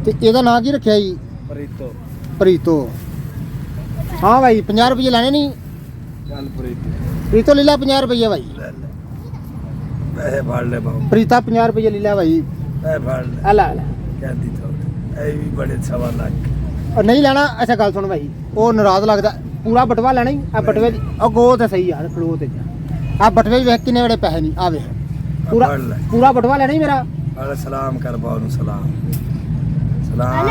ਤੇ ਇਹਦਾ ਨਾਂ ਕੀ ਰੱਖਿਆ ਜੀ? ਪ੍ਰੀਤੋ। ਪ੍ਰੀਤੋ। ਹਾਂ ਭਾਈ 50 ਰੁਪਏ ਲੈਣੇ ਨਹੀਂ? ਚੱਲ ਪ੍ਰੀਤੋ। ਪ੍ਰੀਤੋ ਲੈ ਲੈ 50 ਰੁਪਏ ਭਾਈ। ਪੈਸੇ ਫੜ ਲੈ ਬਾਬੂ। ਪ੍ਰੀਤਾ 50 ਰੁਪਏ ਲੈ ਲੈ ਭਾਈ। ਪੈਸੇ ਫੜ ਲੈ। ਆ ਲੈ ਲੈ। ਕਹਿੰਦੀ ਥੋੜੇ ਇਹ ਵੀ ਬੜੇ ਸਵਾ ਲੱਖ। ਉਹ ਨਹੀਂ ਲੈਣਾ। ਅੱਛਾ ਗੱਲ ਸੁਣ ਭਾਈ, ਉਹ ਨਾਰਾਜ਼ ਲੱਗਦਾ। ਪੂਰਾ ਬਟਵਾ ਲੈਣਾ ਹੀ ਆ ਬਟਵੇ ਦੀ। ਉਹ ਗੋ ਤੇ ਸਹੀ ਯਾਰ, ਖਲੋ ਤੇ ਆ ਬਟਵੇ ਵਿੱਚ ਵੇਖ ਕਿੰਨੇ ਬੜੇ ਪੈਸੇ ਨਹੀਂ ਆਵੇ। ਪੂਰਾ ਬਟਵਾ ਲੈਣਾ ਹੀ ਮੇਰਾ। ਅਰੇ ਸਲਾਮ ਕਰ ਬਾਉ ਨੂੰ ਸਲਾਮ। ਸਲਾਮ।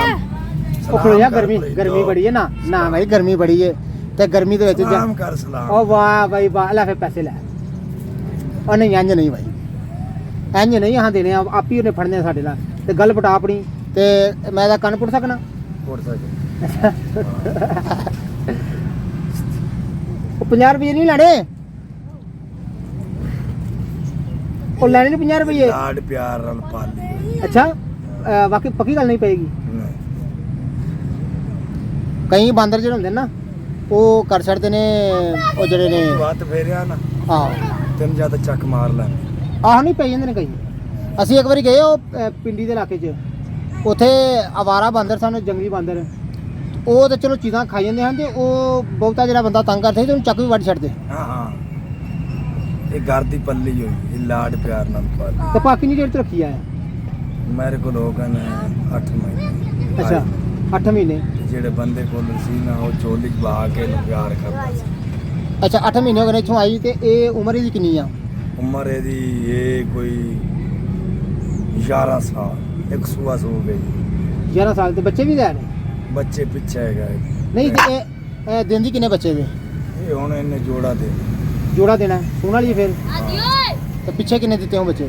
ਉਹ ਖਲੋ ਜਾ, ਗਰਮੀ ਬੜੀ ਹੈ ਨਾ। ਨਾ ਭਾਈ ਗਰਮੀ ਬੜੀ ਹੈ ਤੇ ਗਰਮੀ ਦੇ ਵਿੱਚ ਸਲਾਮ ਕਰ ਸਲਾਮ। ਉਹ ਵਾਹ ਭਾਈ ਵਾਹ, ਲੈ ਫਿਰ ਪੈਸੇ ਲੈ। ਉਹ ਨਹੀਂ ਇੰਜ ਨਹੀਂ ਭਾਈ, ਇੰਜ ਨਹੀਂ ਹਾਂ ਦੇਣੇ ਆਪ ਹੀ ਉਹਨੇ ਫੜਨੇ ਸਾਡੇ ਨਾਲ। ਤੇ ਗੱਲ ਪਟਾ ਆਪਣੀ ਤੇ ਮੈਂ ਤਾਂ ਕੰਨ ਪੁੱਟ ਸਕਣਾ। ਪੁੱਟ ਸਕੇ। ਉਹ 50 ਰੁਪਏ ਨਹੀਂ ਲੈਣੇ। ਉਹ ਲੈਣੇ ਨਹੀਂ 50 ਰੁਪਏ। ਲਾਡ ਪਿਆਰ ਨਾਲ ਪਾਲੀ। ਅੱਛਾ ਬਾਕੀ ਪੱਕੀ ਗੱਲ ਨਹੀਂ ਪਏਗੀ। ਕਈ ਬਾਂਦਰ ਜਿਹੜੇ ਹੁੰਦੇ ਨਾ ਉਹ ਕਰ ਛੱਡਦੇ ਨੇ, ਉਹ ਜਿਹੜੇ ਨੇ ਬਾਤ ਫੇਰਿਆ ਨਾ। ਆਹੋ ਤੈਨੂੰ ਜਿਆਦਾ ਚੱਕ ਮਾਰ ਲੈ। ਆਹ ਨਹੀਂ ਪਈ ਜਾਂਦੇ ਨੇ ਕਈ। ਅਸੀਂ ਇੱਕ ਵਾਰੀ ਗਏ ਉਹ ਪਿੰਡੀ ਦੇ ਇਲਾਕੇ 'ਚ, ਉੱਥੇ ਅਵਾਰਾ ਬਾਂਦਰ ਸਨ, ਜੰਗਲੀ ਬਾਂਦਰ। ਉਹ ਤਾਂ ਚਲੋ ਚੀਜ਼ਾਂ ਖਾਈ ਜਾਂਦੇ ਹਨ ਤੇ ਉਹ ਬਹੁਤਾ ਜਿਹੜਾ ਬੰਦਾ ਤੰਗ ਕਰਦਾ ਸੀ ਤੇ ਉਹਨੂੰ ਚੱਕ ਵੀ ਵੱਢ ਛੱਡਦੇ। ਹਾਂ ਹਾਂ, ਇਹ ਘਰ ਦੀ ਪੱਲੀ ਹੋਈ, ਇਹ ਲਾਡ ਪਿਆਰ ਨਾਲ ਪਾਲੀ। ਤੇ ਬਾਕੀ ਨਹੀਂ ਜਿਹੜੀ ਰੱਖੀ ਆ ਮੇਰੇ ਕੋਲ ਹੋ ਗਏ ਨੇ 8 ਮਹੀਨੇ। ਅੱਛਾ 8 ਮਹੀਨੇ। ਜਿਹੜੇ ਬੰਦੇ ਕੋਲ ਸੀ ਨਾ ਉਹ ਝੋਲੀ 'ਚ ਬਹਾ ਕੇ ਇਹਨੂੰ ਪਿਆਰ ਕਰਦਾ ਸੀ। ਅੱਛਾ 8 ਮਹੀਨੇ ਹੋ ਗਏ ਨੇ ਇੱਥੋਂ ਆਈ। ਤੇ ਇਹ ਉਮਰ ਇਹਦੀ ਕਿੰਨੀ ਆ? ਉਮਰ ਇਹਦੀ ਇਹ ਕੋਈ 11 ਸਾਲ। ਇੱਕ ਸੂਆ ਸੂ ਗਈ। 11 ਸਾਲ। ਤੇ ਬੱਚੇ ਵੀ ਲੈ ਨੇ? ਬੱਚੇ ਪਿੱਛੇ ਹੈਗਾ ਨਹੀਂ ਤੇ ਇਹ ਦਿੰਦੀ ਕਿੰਨੇ ਬੱਚੇ ਵੇ? ਇਹ ਹੁਣ ਇਹਨੇ ਜੋੜਾ ਦੇ ਜੋੜਾ ਦੇਣਾ ਸੋਨ ਵਾਲੀ ਫਿਰ। ਤੇ ਪਿੱਛੇ ਕਿੰਨੇ ਦਿੱਤੇ ਹੋ ਬੱਚੇ?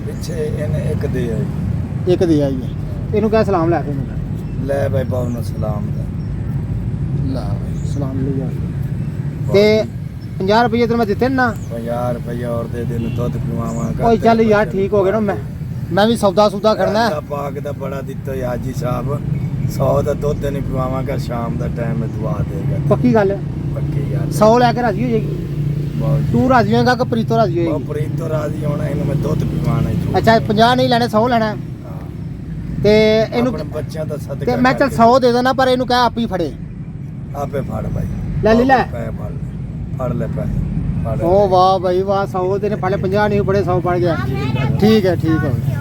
ਪਿੱਛੇ ਇਹਨੇ ਇੱਕ ਦੇ ਆਈ। ਇੱਕ ਦੇ ਆਈ ਹੈ। ਇਹਨੂੰ ਕਹਿ ਸਲਾਮ ਲੈ ਕੇ ਲੈ ਬਾਈ ਬਾਉ ਨੂੰ ਸਲਾਮ ਦਾ। ਲਾ ਬਾਈ ਸਲਾਮ ਲਈ ਜਾ। ਤੇ 50 ਰੁਪਏ ਤੈਨੂੰ ਮੈਂ ਦਿੱਤੇ ਨਾ। 50 ਰੁਪਏ ਹੋਰ ਦੇ ਦੇ ਨੂੰ ਦੁੱਧ ਪਿਵਾਵਾਂਗਾ। ਓਏ ਚੱਲ ਯਾਰ ਠੀਕ ਹੋ ਗਿਆ ਨਾ। ਮੈਂ ਵੀ ਸੌਦਾ ਸੂਦਾ ਕਰਨਾ। ਪਾਕ ਦਾ ਬੜਾ ਦਿੱਤਾ ਹਾਜੀ ਸਾਹਿਬ। 100 ਦਾ ਦੁੱਧ ਨਹੀਂ ਪਿਵਾਵਾਂਗਾ। ਸ਼ਾਮ ਦਾ ਟਾਈਮ ਦਵਾ ਦੇਗਾ। ਪੱਕੀ ਗੱਲ? ਪੱਕੀ ਗੱਲ। 100 ਲੈ ਕੇ ਰਾਜੀ ਹੋ ਜਾਏਗੀ? ਤੂੰ ਰਾਜੀ ਹੋਏਗਾ ਕਿ ਪ੍ਰੀਤੋ ਰਾਜੀ ਹੋਏਗੀ? ਪ੍ਰੀਤੋ ਰਾਜੀ ਹੋਣਾ। ਇਹਨੂੰ ਮੈਂ ਦੁੱਧ ਪਿਵਾਣਾ। ਅੱਛਾ 50 ਨਹੀਂ ਲੈਣੇ, 100 ਲੈਣਾ। ਤੇ ਇਹਨੂੰ ਬੱਚਿਆਂ ਦਾ ਸਦਕਾ ਤੇ ਮੈਂ ਚੱਲ 100 ਦੇ ਦੇਣਾ, ਪਰ ਇਹਨੂੰ ਕਹਿ ਆਪ ਹੀ ਫੜੇ। ਆਪੇ ਫੜ ਬਾਈ। ਲੈ ਲੈ ਲੈ ਫੜ ਲੈ ਪੈਸੇ। ਓ ਵਾਹ ਬਾਈ ਵਾਹ, 100 ਦੇ ਨੇ ਫੜ ਲੈ। 50 ਨਹੀਂ ਬੜੇ 100 ਪੜ ਗਿਆ। ਠੀਕ ਹੈ ਠੀਕ ਹੈ।